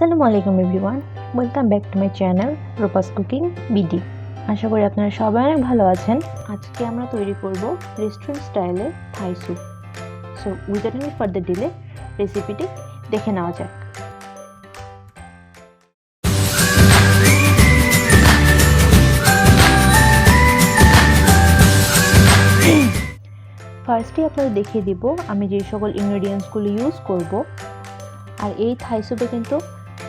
আসসালামু আলাইকুম everyone, welcome back to my channel Rupa's cooking BD. আশা করি আপনারা সবাই অনেক ভালো আছেন। আজকে আমরা তৈরি করব রেস্টুরেন্ট স্টাইলে Thai soup. So without any further delay রেসিপিটি দেখে নেওয়া যাক। ফার্স্টে আপনাদের দেখিয়ে দিব আমি যে সকল ইনগ্রেডিয়েন্টসগুলো ইউজ করব। আর এই থাই স্যুপে কিন্তু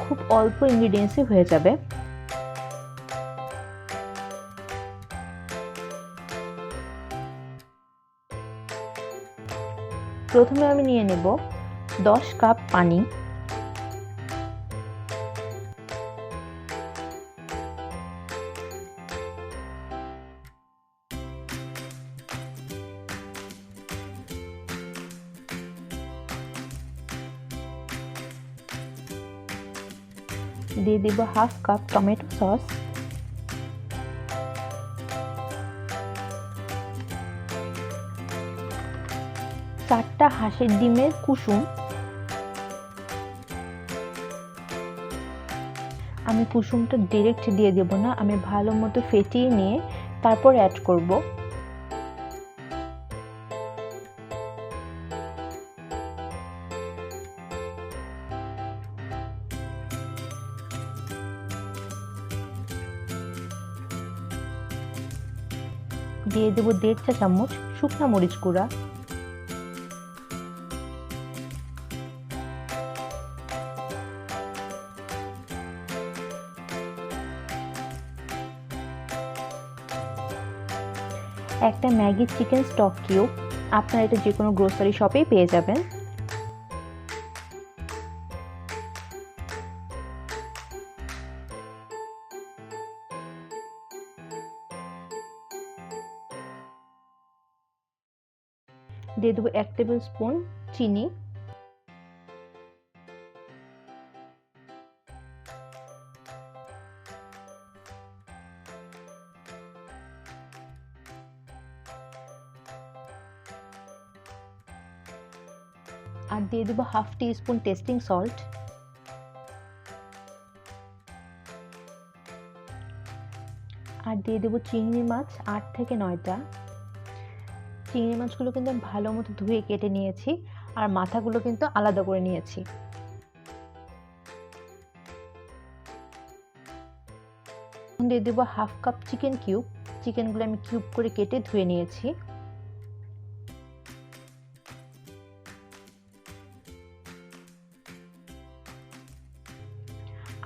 খুব অল্প ইনগ্রেডিয়েন্টসই হয়ে যাবে। প্রথমে আমি নিয়ে নেব 10 কাপ পানি, দিয়ে দিব হাফ কাপ টমেটো সস, চারটা হাঁসের ডিমের কুসুম। আমি কুসুমটা ডিরেক্ট দিয়ে দেব না, আমি ভালো মতো ফেটিয়ে নিয়ে তারপর অ্যাড করব। দিয়ে দেব 1.5 চা চামচ শুকনা মরিচ গুঁড়া, একটা ম্যাগি চিকেন স্টক কিউব, আপনারা এটা যে কোনো গ্রোসারি শপেই পেয়ে যাবেন। দিয়ে দেবো 1 টেবিল স্পুন চিনি, আর দিয়ে দেবো হাফ টি স্পুন টেস্টিং সল্ট। আর দিয়ে দেবো চিংড়ি মাছ 8 থেকে 9টা। চিংড়ি মাছগুলো কিন্তু ভালো মতো ধুয়ে কেটে নিয়েছি, আর মাথাগুলো কিন্তু আলাদা করে নিয়েছি। দিয়ে দেবো হাফ কাপ চিকেন কিউব, চিকেনগুলো আমি কিউব করে কেটে ধুয়ে নিয়েছি।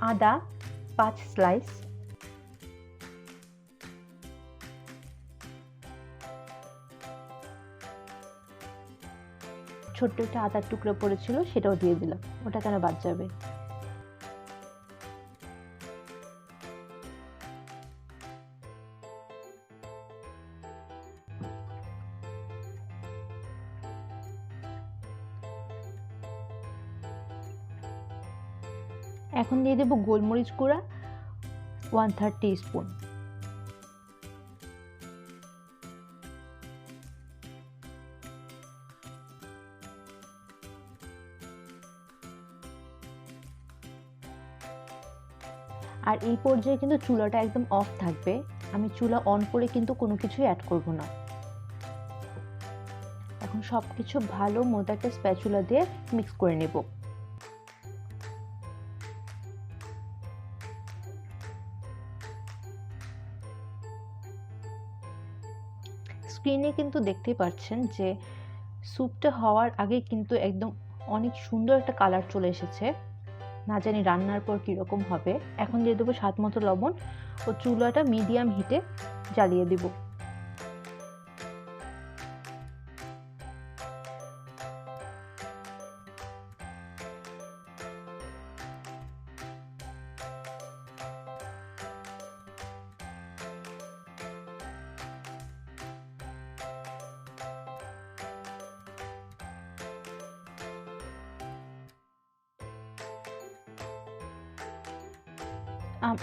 আদা 5 স্লাইস, ছোট্ট একটা আদার টুকরো পড়েছিল সেটাও দিয়ে দিলাম, ওটা কেন বাদ যাবে। এখন দিয়ে দেবো গোলমরিচ গুঁড়া 1/3 টিস্পুন, আর এই পর্যায়ে কিন্তু চুলাটা একদম অফ থাকবে। আমি চুলা অন করে কিন্তু কোনো কিছুই অ্যাড করব না। এখন সবকিছু ভালো মতো একটা স্প্যাচুলা দিয়ে মিক্স করে নেব। স্ক্রিনে কিন্তু দেখতেই পাচ্ছেন যে স্যুপটা হওয়ার আগে কিন্তু একদম অনেক সুন্দর একটা কালার চলে এসেছে। না জানি রান্নার পর কীরকম হবে। এখন দিয়ে দেবো স্বাদ মতো লবণ ও চুলাটা মিডিয়াম হিটে জ্বালিয়ে দিব।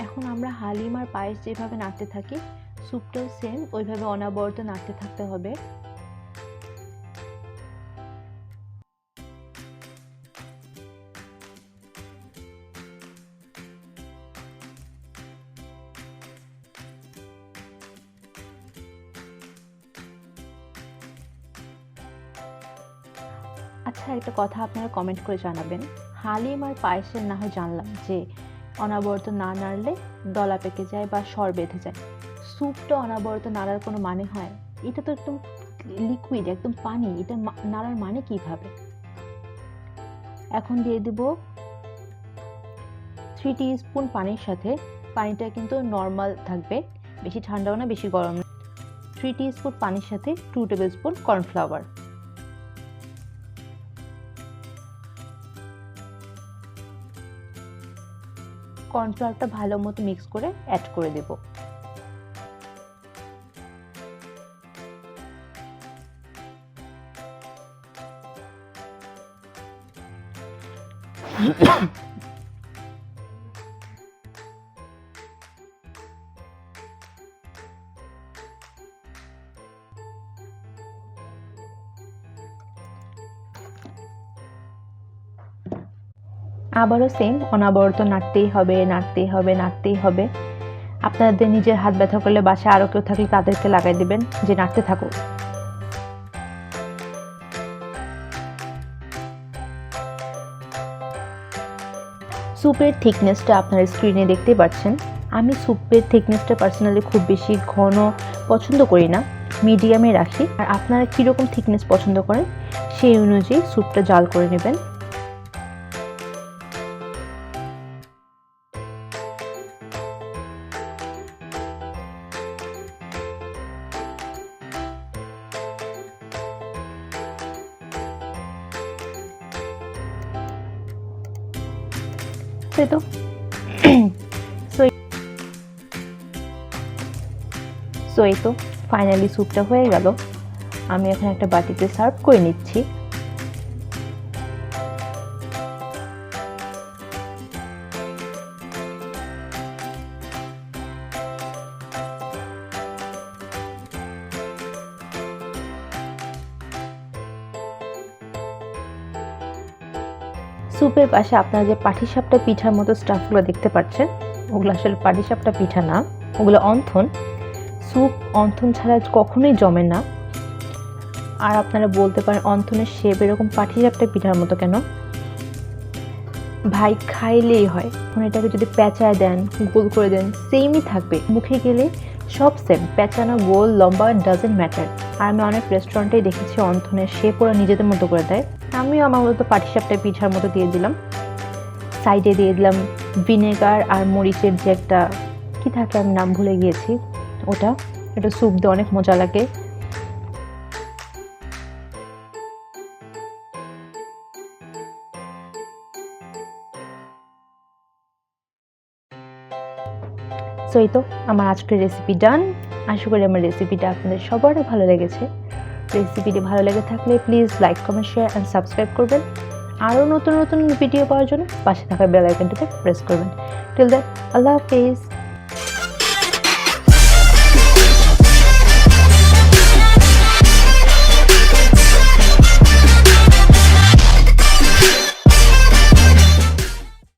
এখন আমরা হালিম আর পায়েস যেভাবে নাড়তে থাকি, স্যুপটাও সেম ওইভাবে অনবরত নাড়তে থাকতে হবে। আচ্ছা, একটা কথা আপনারা কমেন্ট করে জানাবেন, হালিম আর পায়েসের না হয় জানলাম যে অনবরত না নাড়লে দলা পেকে যায় বা সর বেঁধে যায়, স্যুপটা অনবরত নাড়ার কোনো মানে হয়? এটা তো একদম লিকুইড, একদম পানি, এটা নাড়ার মানে কিভাবে? এখন দিয়ে দিব 3 টিস্পুন পানির সাথে, পানিটা কিন্তু নর্মাল থাকবে, বেশি ঠান্ডাও না বেশি গরম না। 3 টিস্পুন পানির সাথে 2 টেবিল স্পুন কর্নফ্লাওয়ার। কর্নফ্লাওয়ারটা ভালো মতো মিক্স করে অ্যাড করে দেব। আবারও সেম, অনবরত নাড়তেই হবে, নাড়তেই হবে, নাড়তেই হবে। আপনাদের নিজের হাত ব্যথা করলে বাসায় আরও কেউ থাকলে তাদেরকে লাগাই দিবেন যে নাড়তে থাকো। স্যুপের থিকনেসটা আপনারা স্ক্রিনে দেখতেই পাচ্ছেন। আমি স্যুপের থিকনেসটা পার্সোনালি খুব বেশি ঘন পছন্দ করি না, মিডিয়ামে রাখি। আর আপনারা কীরকম থিকনেস পছন্দ করেন সেই অনুযায়ী স্যুপটা জাল করে নেবেন। তো সো এই তো ফাইনালি স্যুপটা হয়ে গেল। আমি এখন একটা বাটিতে সার্ভ করে নিচ্ছি। স্যুপের পাশে আপনারা যে পাটিসাপটা পিঠার মতো স্টাফগুলো দেখতে পাচ্ছেন, ওগুলো আসলে পাটিসাপটা পিঠা না, ওগুলো অন্থন। স্যুপ অন্থন ছাড়া কখনোই জমে না। আর আপনারা বলতে পারেন অন্থনের শেপ এরকম পাটিসাপটা পিঠার মতো কেন? ভাই খাইলেই হয়। এখন এটাকে যদি পেঁচায় দেন, গোল করে দেন, সেমই থাকবে, মুখে গেলে সব সেম, পেঁচানো, গোল, লম্বা, ডাজেন্ট ম্যাটার। আর আমি অনেক রেস্টুরেন্টেই দেখেছি অন্থনের শেপ ওরা নিজেদের মতো করে দেয়। আমিও আমার মতো পাটিসাপটা পিঠার মতো দিয়ে দিলাম। সাইডে দিয়ে দিলাম ভিনেগার আর মরিচের যে একটা কি থাকে, আমি নাম ভুলে গিয়েছি, ওটা স্যুপ দিয়ে অনেক মজা লাগে। সো এই তো আমার আজকের রেসিপি ডান। আশা করি আমার রেসিপিটা আপনাদের সবার ভালো লেগেছে। রেসিপিটি ভালো লেগে থাকলে please like, comment, share and subscribe করবেন। আরও নতুন নতুন ভিডিও পাওয়ার জন্য পাশে থাকা বেল আইকনটিতে প্রেস করবেন। টিল দেন, আল্লাহ হাফেজ।